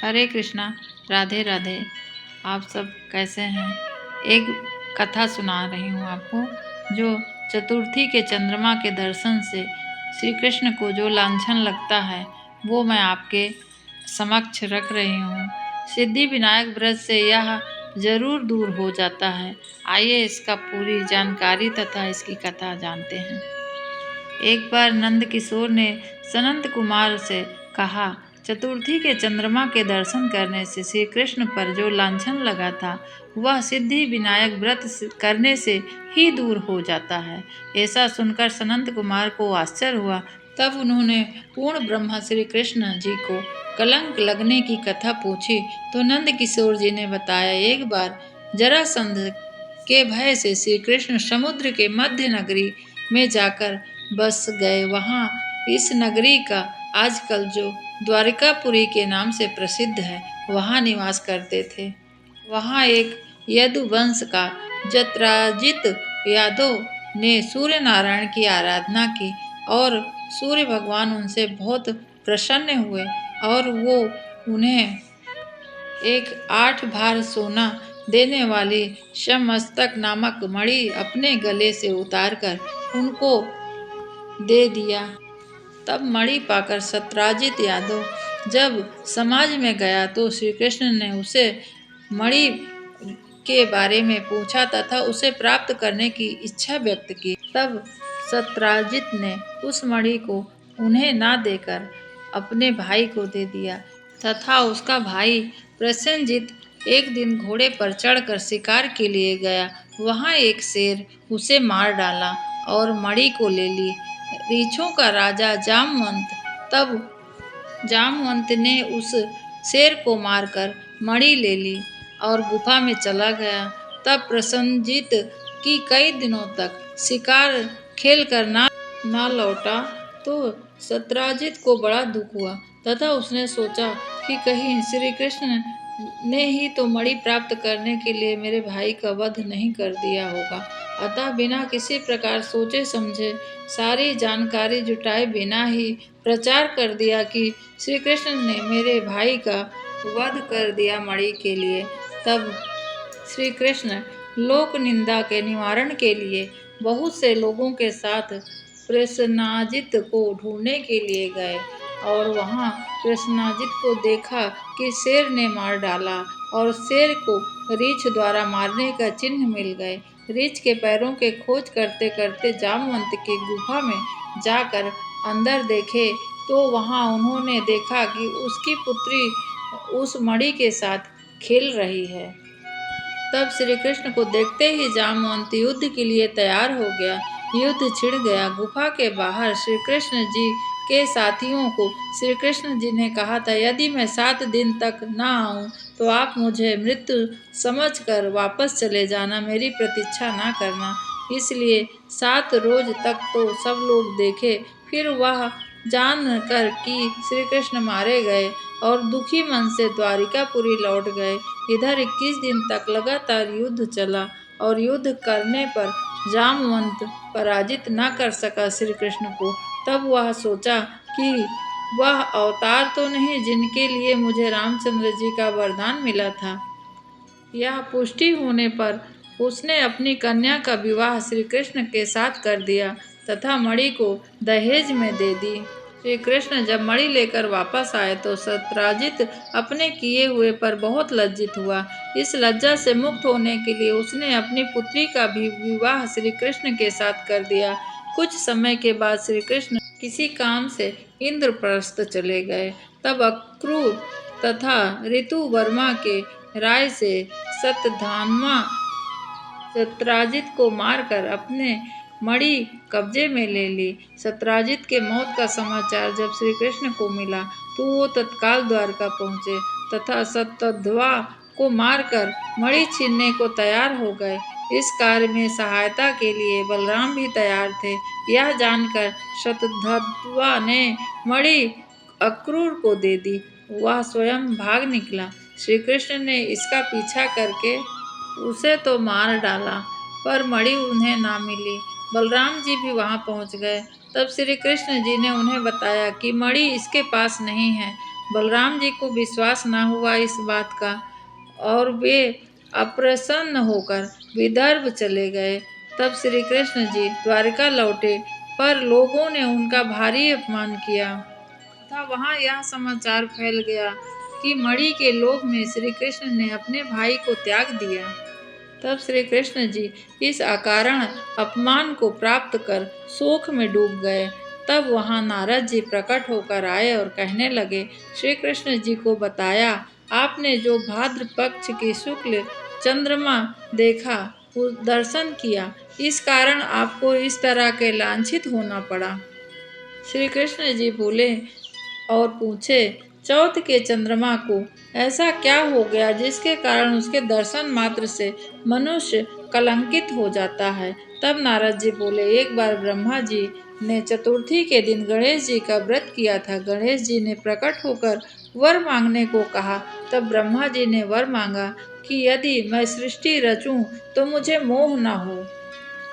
हरे कृष्णा। राधे राधे। आप सब कैसे हैं? एक कथा सुना रही हूँ आपको, जो चतुर्थी के चंद्रमा के दर्शन से श्री कृष्ण को जो लांछन लगता है वो मैं आपके समक्ष रख रही हूँ। सिद्धि विनायक व्रत से यह जरूर दूर हो जाता है। आइए इसका पूरी जानकारी तथा इसकी कथा जानते हैं। एक बार नंद किशोर ने सनंत कुमार से कहा, चतुर्थी के चंद्रमा के दर्शन करने से श्री कृष्ण पर जो लांछन लगा था वह सिद्धि विनायक व्रत करने से ही दूर हो जाता है। ऐसा सुनकर सनंत कुमार को आश्चर्य हुआ। तब उन्होंने पूर्ण ब्रह्मा श्री कृष्ण जी को कलंक लगने की कथा पूछी तो नंद किशोर जी ने बताया, एक बार जरासंध के भय से श्री कृष्ण समुद्र के मध्य नगरी में जाकर बस गए। वहाँ इस नगरी का आजकल जो द्वारिकापुरी के नाम से प्रसिद्ध है, वहाँ निवास करते थे। वहाँ एक यदुवंश का जत्राजित यादव ने सूर्य नारायण की आराधना की और सूर्य भगवान उनसे बहुत प्रसन्न हुए और वो उन्हें एक 8 भार सोना देने वाली समस्तक नामक मणि अपने गले से उतारकर उनको दे दिया। तब मणि पाकर सत्राजित यादव जब समाज में गया तो श्री कृष्ण ने उसे मणि के बारे में पूछा तथा उसे प्राप्त करने की इच्छा व्यक्त की। तब सत्राजित ने उस मणि को उन्हें ना देकर अपने भाई को दे दिया तथा उसका भाई प्रसेनजित एक दिन घोड़े पर चढ़कर शिकार के लिए गया। वहाँ एक शेर उसे मार डाला और मणि को ले ली। रीछों का राजा जामवंत ने उस शेर को मारकर मणि ले ली और गुफा में चला गया। तब प्रसेनजित की कई दिनों तक शिकार खेल कर ना लौटा तो सत्राजित को बड़ा दुख हुआ तथा उसने सोचा कि कहीं श्री कृष्ण ने ही तो मणि प्राप्त करने के लिए मेरे भाई का वध नहीं कर दिया होगा। अतः बिना किसी प्रकार सोचे समझे सारी जानकारी जुटाए बिना ही प्रचार कर दिया कि श्री कृष्ण ने मेरे भाई का वध कर दिया मणि के लिए। तब श्री कृष्ण लोक निंदा के निवारण के लिए बहुत से लोगों के साथ प्रसेनजित को ढूंढने के लिए गए और वहां प्रसेनजित को देखा कि शेर ने मार डाला और शेर को रीछ द्वारा मारने का चिन्ह मिल गए। रीछ के पैरों के खोज करते करते जामवंत की गुफा में जाकर अंदर देखे तो वहां उन्होंने देखा कि उसकी पुत्री उस मणि के साथ खेल रही है। तब श्री कृष्ण को देखते ही जामवंत युद्ध के लिए तैयार हो गया। युद्ध छिड़ गया। गुफा के बाहर श्री कृष्ण जी के साथियों को श्री कृष्ण जी ने कहा था, यदि मैं 7 दिन तक न आऊं तो आप मुझे मृत्यु समझकर वापस चले जाना, मेरी प्रतीक्षा न करना। इसलिए 7 रोज तक तो सब लोग देखे। फिर वह जानकर कि श्री कृष्ण मारे गए और दुखी मन से द्वारिकापुरी लौट गए। इधर 21 दिन तक लगातार युद्ध चला और युद्ध करने पर जामवंत पराजित न कर सका श्री कृष्ण को। तब वह सोचा कि वह अवतार तो नहीं जिनके लिए मुझे रामचंद्र जी का वरदान मिला था। यह पुष्टि होने पर उसने अपनी कन्या का विवाह श्री कृष्ण के साथ कर दिया तथा मणि को दहेज में दे दी। श्री कृष्ण जब मणि लेकर वापस आए तो सत्राजित अपने किए हुए पर बहुत लज्जित हुआ। इस लज्जा से मुक्त होने के लिए उसने अपनी पुत्री का भी विवाह श्री कृष्ण के साथ कर दिया। कुछ समय के बाद श्री कृष्ण किसी काम से इंद्रप्रस्थ चले गए। तब अक्रूर तथा ऋतुवर्मा के राय से शतधान्वा सत्राजित को मारकर अपने मणि कब्जे में ले ली। सत्राजित के मौत का समाचार जब श्री कृष्ण को मिला तो वो तत्काल द्वारका पहुँचे तथा शतधन्वा को मारकर मणि छीनने को तैयार हो गए। इस कार्य में सहायता के लिए बलराम भी तैयार थे। यह जानकर शतधन्वा ने मणि अक्रूर को दे दी। वह स्वयं भाग निकला। श्री कृष्ण ने इसका पीछा करके उसे तो मार डाला पर मणि उन्हें ना मिली। बलराम जी भी वहां पहुंच गए। तब श्री कृष्ण जी ने उन्हें बताया कि मणि इसके पास नहीं है। बलराम जी को विश्वास न हुआ इस बात का और वे अप्रसन्न होकर विदर्भ चले गए। तब श्री कृष्ण जी द्वारिका लौटे, पर लोगों ने उनका भारी अपमान किया तथा वहां यह समाचार फैल गया कि मणि के लोभ में श्री कृष्ण ने अपने भाई को त्याग दिया। तब श्री कृष्ण जी इस अकारण अपमान को प्राप्त कर शोक में डूब गए। तब वहां नारद जी प्रकट होकर आए और कहने लगे, श्री कृष्ण जी को बताया, आपने जो भाद्र पक्ष की शुक्ल चंद्रमा देखा, उस दर्शन किया, इस कारण आपको इस तरह के लांछित होना पड़ा। श्री कृष्ण जी बोले और पूछे, चौथ के चंद्रमा को ऐसा क्या हो गया जिसके कारण उसके दर्शन मात्र से मनुष्य कलंकित हो जाता है। तब नारद जी बोले, एक बार ब्रह्मा जी ने चतुर्थी के दिन गणेश जी का व्रत किया था। गणेश जी ने प्रकट होकर वर मांगने को कहा। तब ब्रह्मा जी ने वर मांगा कि यदि मैं सृष्टि रचूं तो मुझे मोह न हो।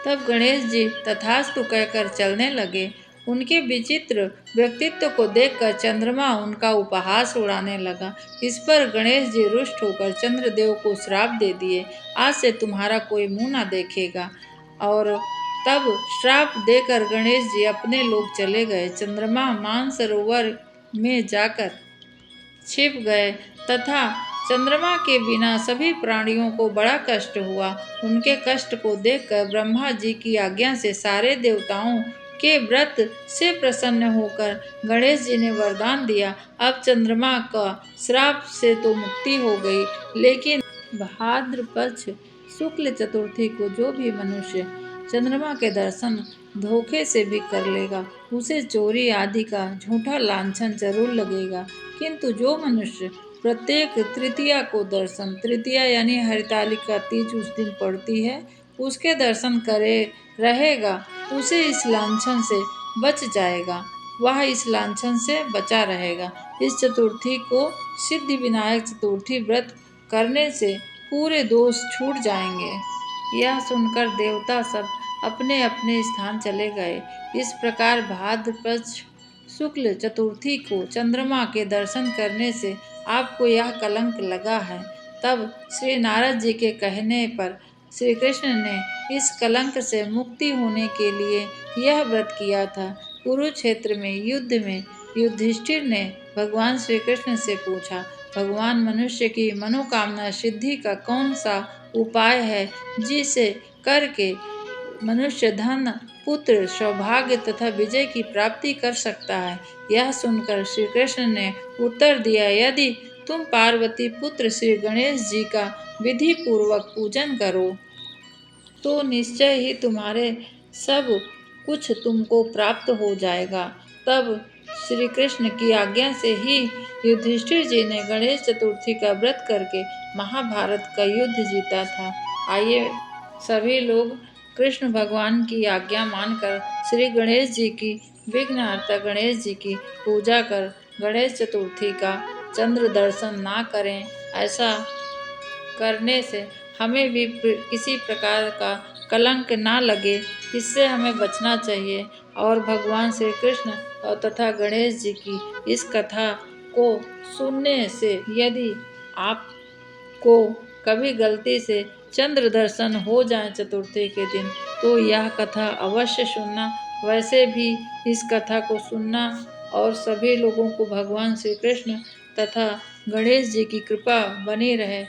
तब गणेश जी तथास्तु कहकर चलने लगे। उनके विचित्र व्यक्तित्व को देखकर चंद्रमा उनका उपहास उड़ाने लगा। इस पर गणेश जी रुष्ट होकर चंद्रदेव को श्राप दे दिए, आज से तुम्हारा कोई मुंह ना देखेगा। और तब श्राप देकर गणेश जी अपने लोक चले गए। चंद्रमा मानसरोवर में जाकर छिप गए तथा चंद्रमा के बिना सभी प्राणियों को बड़ा कष्ट हुआ। उनके कष्ट को देखकर ब्रह्मा जी की आज्ञा से सारे देवताओं के व्रत से प्रसन्न होकर गणेश जी ने वरदान दिया। अब चंद्रमा का श्राप से तो मुक्ति हो गई, लेकिन भाद्रपक्ष शुक्ल चतुर्थी को जो भी मनुष्य चंद्रमा के दर्शन धोखे से भी कर लेगा, उसे चोरी आदि का झूठा लांछन जरूर लगेगा। किंतु जो मनुष्य प्रत्येक तृतीया को दर्शन, तृतीया यानी हरितालिका तीज उस दिन पड़ती है, उसके दर्शन करे रहेगा, उसे इस लांछन से बच जाएगा, वह इस लांछन से बचा रहेगा। इस चतुर्थी को सिद्धि विनायक चतुर्थी व्रत करने से पूरे दोष छूट जाएंगे। यह सुनकर देवता सब अपने अपने स्थान चले गए। इस प्रकार भाद्रपक्ष शुक्ल चतुर्थी को चंद्रमा के दर्शन करने से आपको यह कलंक लगा है। तब श्री नारद जी के कहने पर श्री कृष्ण ने इस कलंक से मुक्ति होने के लिए यह व्रत किया था। कुरुक्षेत्र में युद्ध में युधिष्ठिर ने भगवान श्री कृष्ण से पूछा, भगवान, मनुष्य की मनोकामना सिद्धि का कौन सा उपाय है जिसे करके मनुष्य धन, पुत्र, सौभाग्य तथा विजय की प्राप्ति कर सकता है। यह सुनकर श्री कृष्ण ने उत्तर दिया, यदि तुम पार्वती पुत्र श्री गणेश जी का विधि पूर्वक पूजन करो तो निश्चय ही तुम्हारे सब कुछ तुमको प्राप्त हो जाएगा। तब श्री कृष्ण की आज्ञा से ही युधिष्ठिर जी ने गणेश चतुर्थी का व्रत करके महाभारत का युद्ध जीता था। आइए सभी लोग कृष्ण भगवान की आज्ञा मानकर श्री गणेश जी की विघ्नहर्ता गणेश जी की पूजा कर गणेश चतुर्थी का चंद्र दर्शन ना करें। ऐसा करने से हमें भी किसी प्रकार का कलंक ना लगे, इससे हमें बचना चाहिए। और भगवान श्री कृष्ण और तथा गणेश जी की इस कथा को सुनने से यदि आपको कभी गलती से चंद्र दर्शन हो जाए चतुर्थी के दिन, तो यह कथा अवश्य सुनना। वैसे भी इस कथा को सुनना और सभी लोगों को भगवान श्री कृष्ण तथा गणेश जी की कृपा बनी रहे।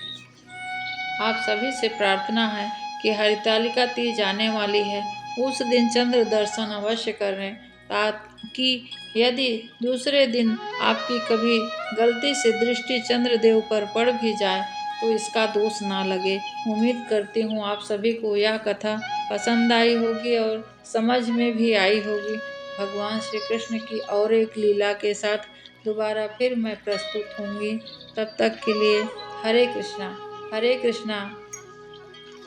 आप सभी से प्रार्थना है कि हरितालिका तीज आने वाली है, उस दिन चंद्र दर्शन अवश्य करें, ताकि यदि दूसरे दिन आपकी कभी गलती से दृष्टि चंद्रदेव पर पड़ भी जाए तो इसका दोष ना लगे। उम्मीद करती हूँ आप सभी को यह कथा पसंद आई होगी और समझ में भी आई होगी। भगवान श्री कृष्ण की और एक लीला के साथ दोबारा फिर मैं प्रस्तुत होंगी। तब तक के लिए हरे कृष्णा, हरे कृष्णा।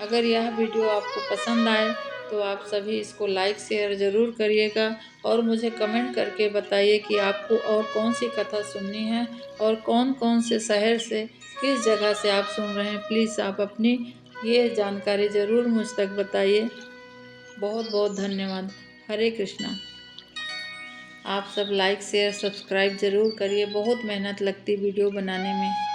अगर यह वीडियो आपको पसंद आए तो आप सभी इसको लाइक शेयर ज़रूर करिएगा और मुझे कमेंट करके बताइए कि आपको और कौन सी कथा सुननी है और कौन कौन से शहर से, किस जगह से आप सुन रहे हैं। प्लीज़ आप अपनी ये जानकारी ज़रूर मुझ तक बताइए। बहुत बहुत धन्यवाद। हरे कृष्णा। आप सब लाइक शेयर सब्सक्राइब ज़रूर करिए, बहुत मेहनत लगती वीडियो बनाने में।